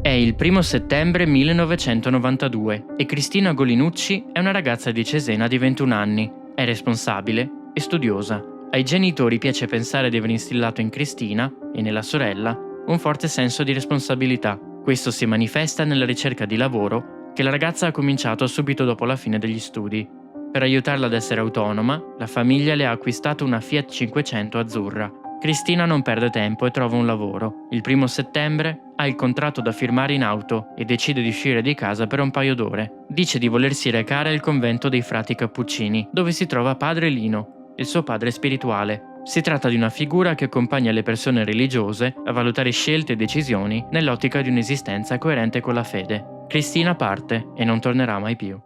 È il 1 settembre 1992 e Cristina Golinucci è una ragazza di Cesena di 21 anni. È responsabile e studiosa. Ai genitori piace pensare di aver instillato in Cristina e nella sorella un forte senso di responsabilità. Questo si manifesta nella ricerca di lavoro che la ragazza ha cominciato subito dopo la fine degli studi. Per aiutarla ad essere autonoma, la famiglia le ha acquistato una Fiat 500 azzurra. Cristina non perde tempo e trova un lavoro. Il 1 settembre ha il contratto da firmare in auto e decide di uscire di casa per un paio d'ore. Dice di volersi recare al convento dei frati cappuccini, dove si trova padre Lino, il suo padre spirituale. Si tratta di una figura che accompagna le persone religiose a valutare scelte e decisioni nell'ottica di un'esistenza coerente con la fede. Cristina parte e non tornerà mai più.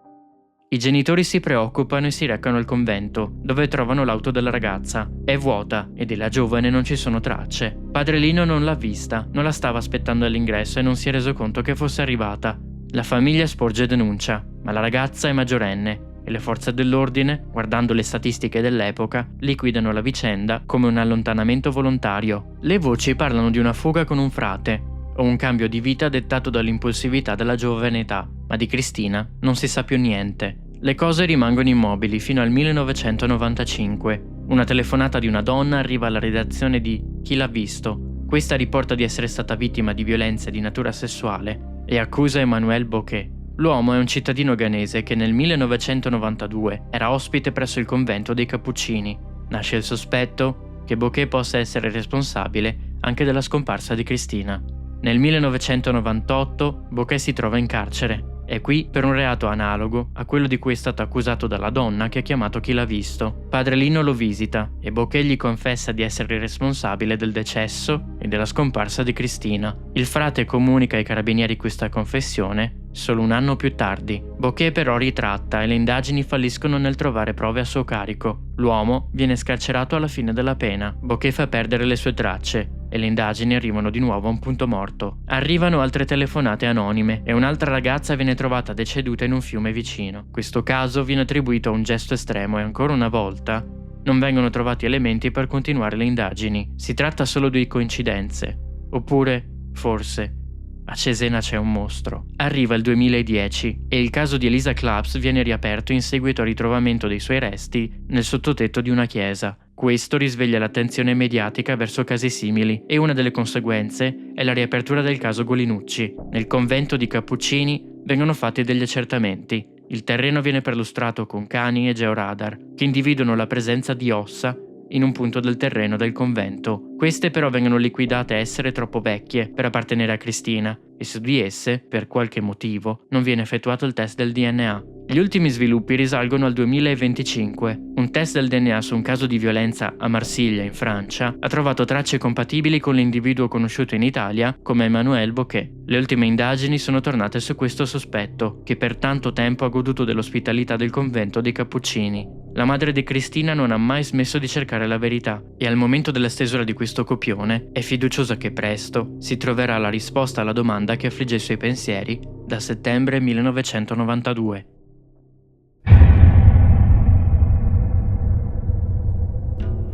I genitori si preoccupano e si recano al convento, dove trovano l'auto della ragazza. È vuota e della giovane non ci sono tracce. Padre Lino non l'ha vista, non la stava aspettando all'ingresso e non si è reso conto che fosse arrivata. La famiglia sporge denuncia, ma la ragazza è maggiorenne e le forze dell'ordine, guardando le statistiche dell'epoca, liquidano la vicenda come un allontanamento volontario. Le voci parlano di una fuga con un frate o un cambio di vita dettato dall'impulsività della giovane età, ma di Cristina non si sa più niente. Le cose rimangono immobili fino al 1995. Una telefonata di una donna arriva alla redazione di Chi l'ha visto. Questa riporta di essere stata vittima di violenze di natura sessuale e accusa Emmanuel Bocquet. L'uomo è un cittadino ghanese che nel 1992 era ospite presso il convento dei Cappuccini. Nasce il sospetto che Bocquet possa essere responsabile anche della scomparsa di Cristina. Nel 1998 Bocquet si trova in carcere. È qui per un reato analogo a quello di cui è stato accusato dalla donna che ha chiamato Chi l'ha visto. Padre Lino lo visita e Bocquet gli confessa di essere responsabile del decesso e della scomparsa di Cristina. Il frate comunica ai carabinieri questa confessione solo un anno più tardi. Bocquet però ritratta e le indagini falliscono nel trovare prove a suo carico. L'uomo viene scarcerato alla fine della pena. Bocquet fa perdere le sue tracce e le indagini arrivano di nuovo a un punto morto. Arrivano altre telefonate anonime e un'altra ragazza viene trovata deceduta in un fiume vicino. Questo caso viene attribuito a un gesto estremo e ancora una volta non vengono trovati elementi per continuare le indagini. Si tratta solo di coincidenze. Oppure, forse, a Cesena c'è un mostro. Arriva il 2010 e il caso di Elisa Claps viene riaperto in seguito al ritrovamento dei suoi resti nel sottotetto di una chiesa. Questo risveglia l'attenzione mediatica verso casi simili e una delle conseguenze è la riapertura del caso Golinucci. Nel convento di Cappuccini vengono fatti degli accertamenti. Il terreno viene perlustrato con cani e georadar che individuano la presenza di ossa in un punto del terreno del convento. Queste però vengono liquidate a essere troppo vecchie per appartenere a Cristina e su di esse, per qualche motivo, non viene effettuato il test del DNA. Gli ultimi sviluppi risalgono al 2025. Un test del DNA su un caso di violenza a Marsiglia, in Francia, ha trovato tracce compatibili con l'individuo conosciuto in Italia come Emmanuel Bocquet. Le ultime indagini sono tornate su questo sospetto, che per tanto tempo ha goduto dell'ospitalità del convento dei Cappuccini. La madre di Cristina non ha mai smesso di cercare la verità e al momento della stesura di questo copione è fiduciosa che presto si troverà la risposta alla domanda che affligge i suoi pensieri da settembre 1992.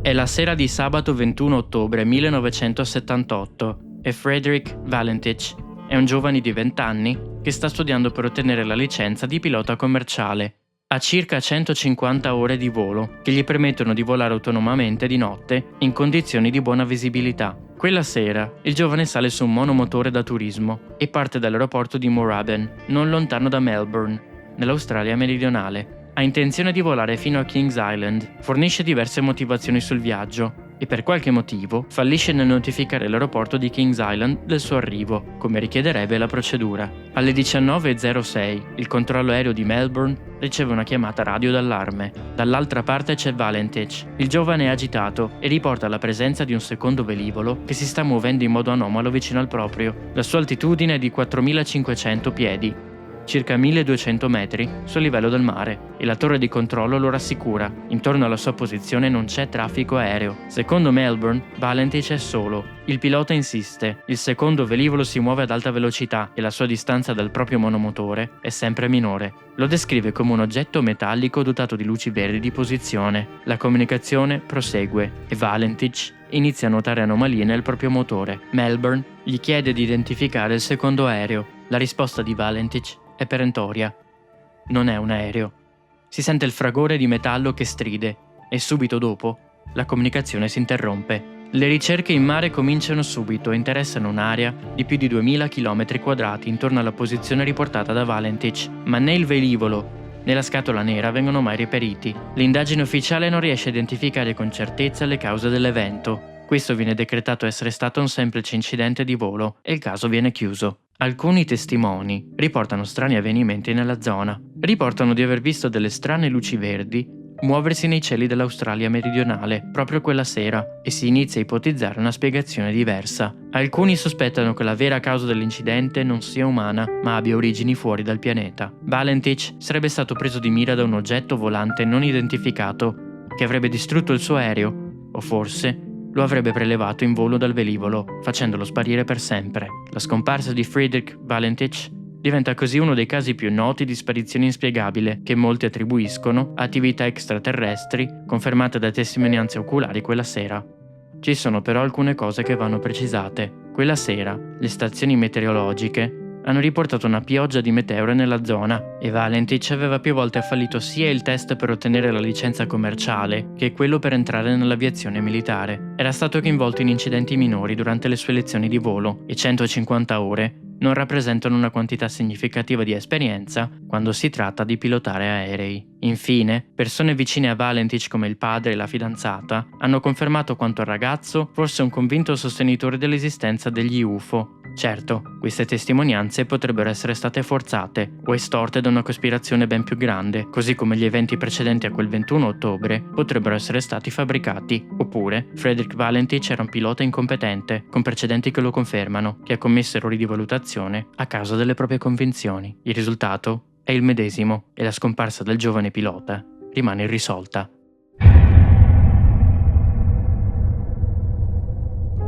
È la sera di sabato 21 ottobre 1978 e Frederick Valentich è un giovane di 20 anni che sta studiando per ottenere la licenza di pilota commerciale. Ha circa 150 ore di volo che gli permettono di volare autonomamente di notte in condizioni di buona visibilità. Quella sera il giovane sale su un monomotore da turismo e parte dall'aeroporto di Moorabbin, non lontano da Melbourne, nell'Australia meridionale. Ha intenzione di volare fino a Kings Island, fornisce diverse motivazioni sul viaggio e per qualche motivo fallisce nel notificare l'aeroporto di Kings Island del suo arrivo, come richiederebbe la procedura. Alle 19:06 il controllo aereo di Melbourne riceve una chiamata radio d'allarme. Dall'altra parte c'è Valentich. Il giovane è agitato e riporta la presenza di un secondo velivolo che si sta muovendo in modo anomalo vicino al proprio. La sua altitudine è di 4.500 piedi, circa 1.200 metri sul livello del mare, e la torre di controllo lo rassicura. Intorno alla sua posizione non c'è traffico aereo. Secondo Melbourne, Valentich è solo. Il pilota insiste. Il secondo velivolo si muove ad alta velocità e la sua distanza dal proprio monomotore è sempre minore. Lo descrive come un oggetto metallico dotato di luci verdi di posizione. La comunicazione prosegue e Valentich inizia a notare anomalie nel proprio motore. Melbourne gli chiede di identificare il secondo aereo. La risposta di Valentich è perentoria. Non è un aereo. Si sente il fragore di metallo che stride e subito dopo la comunicazione si interrompe. Le ricerche in mare cominciano subito e interessano un'area di più di 2000 km² intorno alla posizione riportata da Valentich, ma né il velivolo né la scatola nera vengono mai reperiti. L'indagine ufficiale non riesce a identificare con certezza le cause dell'evento. Questo viene decretato essere stato un semplice incidente di volo e il caso viene chiuso. Alcuni testimoni riportano strani avvenimenti nella zona. Riportano di aver visto delle strane luci verdi muoversi nei cieli dell'Australia meridionale proprio quella sera e si inizia a ipotizzare una spiegazione diversa. Alcuni sospettano che la vera causa dell'incidente non sia umana, ma abbia origini fuori dal pianeta. Valentich sarebbe stato preso di mira da un oggetto volante non identificato che avrebbe distrutto il suo aereo, o forse lo avrebbe prelevato in volo dal velivolo, facendolo sparire per sempre. La scomparsa di Friedrich Valentich Diventa così uno dei casi più noti di sparizione inspiegabile che molti attribuiscono a attività extraterrestri confermate da testimonianze oculari quella sera. Ci sono però alcune cose che vanno precisate. Quella sera le stazioni meteorologiche hanno riportato una pioggia di meteore nella zona e Valentich aveva più volte fallito sia il test per ottenere la licenza commerciale che quello per entrare nell'aviazione militare. Era stato coinvolto in incidenti minori durante le sue lezioni di volo e 150 ore non rappresentano una quantità significativa di esperienza quando si tratta di pilotare aerei. Infine, persone vicine a Valentich come il padre e la fidanzata hanno confermato quanto il ragazzo fosse un convinto sostenitore dell'esistenza degli UFO. Certo, queste testimonianze potrebbero essere state forzate o estorte da una cospirazione ben più grande, così come gli eventi precedenti a quel 21 ottobre potrebbero essere stati fabbricati. Oppure, Frederick Valentich era un pilota incompetente, con precedenti che lo confermano, che ha commesso errori di valutazione a causa delle proprie convinzioni. Il risultato è il medesimo e la scomparsa del giovane pilota rimane irrisolta.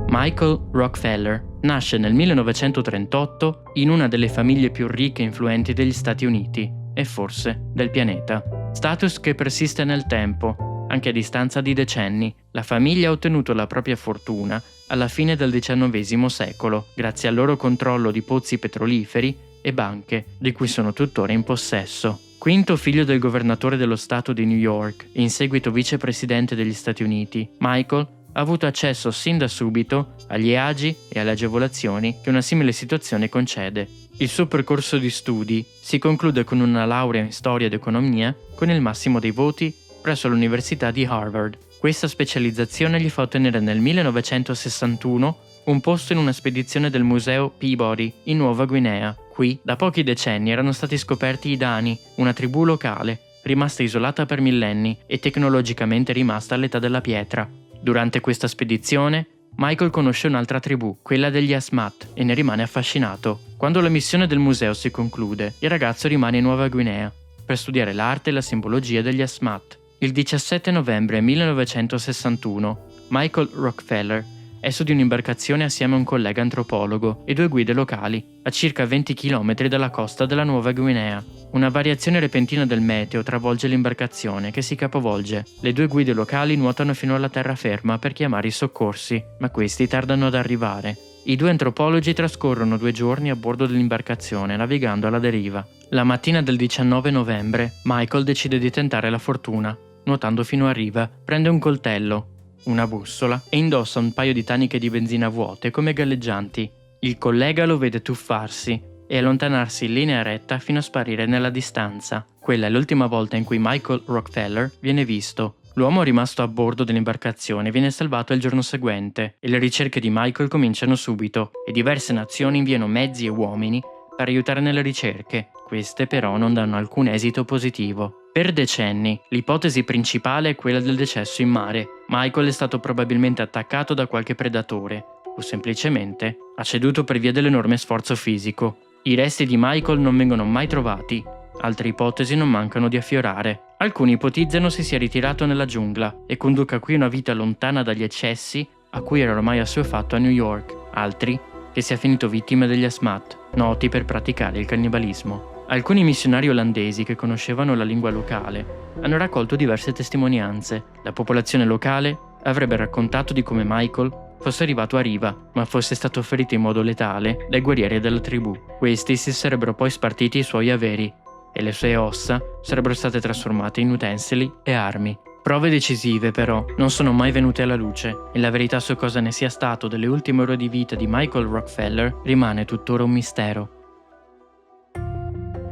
Michael Rockefeller nasce nel 1938 in una delle famiglie più ricche e influenti degli Stati Uniti e forse del pianeta. Status che persiste nel tempo, anche a distanza di decenni. La famiglia ha ottenuto la propria fortuna alla fine del XIX secolo, grazie al loro controllo di pozzi petroliferi e banche, di cui sono tuttora in possesso. Quinto figlio del governatore dello stato di New York e in seguito vicepresidente degli Stati Uniti, Michael ha avuto accesso sin da subito agli agi e alle agevolazioni che una simile situazione concede. Il suo percorso di studi si conclude con una laurea in storia ed economia con il massimo dei voti presso l'Università di Harvard. Questa specializzazione gli fa ottenere nel 1961 un posto in una spedizione del museo Peabody in Nuova Guinea. Qui, da pochi decenni, erano stati scoperti i Dani, una tribù locale, rimasta isolata per millenni e tecnologicamente rimasta all'età della pietra. Durante questa spedizione, Michael conosce un'altra tribù, quella degli Asmat, e ne rimane affascinato. Quando la missione del museo si conclude, il ragazzo rimane in Nuova Guinea per studiare l'arte e la simbologia degli Asmat. Il 17 novembre 1961, Michael Rockefeller è su di un'imbarcazione assieme a un collega antropologo e 2 guide locali, a circa 20 km dalla costa della Nuova Guinea. Una variazione repentina del meteo travolge l'imbarcazione, che si capovolge. Le 2 guide locali nuotano fino alla terraferma per chiamare i soccorsi, ma questi tardano ad arrivare. I 2 antropologi trascorrono 2 giorni a bordo dell'imbarcazione, navigando alla deriva. La mattina del 19 novembre, Michael decide di tentare la fortuna. Nuotando fino a riva, prende un coltello, una bussola e indossa un paio di taniche di benzina vuote come galleggianti. Il collega lo vede tuffarsi e allontanarsi in linea retta fino a sparire nella distanza. Quella è l'ultima volta in cui Michael Rockefeller viene visto. L'uomo rimasto a bordo dell'imbarcazione viene salvato il giorno seguente e le ricerche di Michael cominciano subito e diverse nazioni inviano mezzi e uomini per aiutare nelle ricerche. Queste però non danno alcun esito positivo. Per decenni, l'ipotesi principale è quella del decesso in mare. Michael è stato probabilmente attaccato da qualche predatore o semplicemente ha ceduto per via dell'enorme sforzo fisico. I resti di Michael non vengono mai trovati. Altre ipotesi non mancano di affiorare. Alcuni ipotizzano si sia ritirato nella giungla e conduca qui una vita lontana dagli eccessi a cui era ormai assuefatto a New York. Altri che sia finito vittima degli Asmat, noti per praticare il cannibalismo. Alcuni missionari olandesi che conoscevano la lingua locale hanno raccolto diverse testimonianze. La popolazione locale avrebbe raccontato di come Michael fosse arrivato a riva, ma fosse stato ferito in modo letale dai guerrieri della tribù. Questi si sarebbero poi spartiti i suoi averi e le sue ossa sarebbero state trasformate in utensili e armi. Prove decisive, però, non sono mai venute alla luce e la verità su cosa ne sia stato delle ultime ore di vita di Michael Rockefeller rimane tuttora un mistero.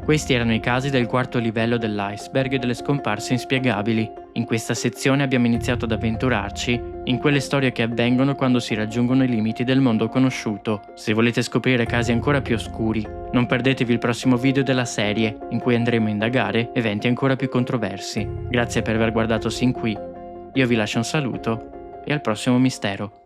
Questi erano i casi del 4° livello dell'iceberg e delle scomparse inspiegabili. In questa sezione abbiamo iniziato ad avventurarci in quelle storie che avvengono quando si raggiungono i limiti del mondo conosciuto. Se volete scoprire casi ancora più oscuri, non perdetevi il prossimo video della serie, in cui andremo a indagare eventi ancora più controversi. Grazie per aver guardato sin qui. Io vi lascio un saluto e al prossimo mistero.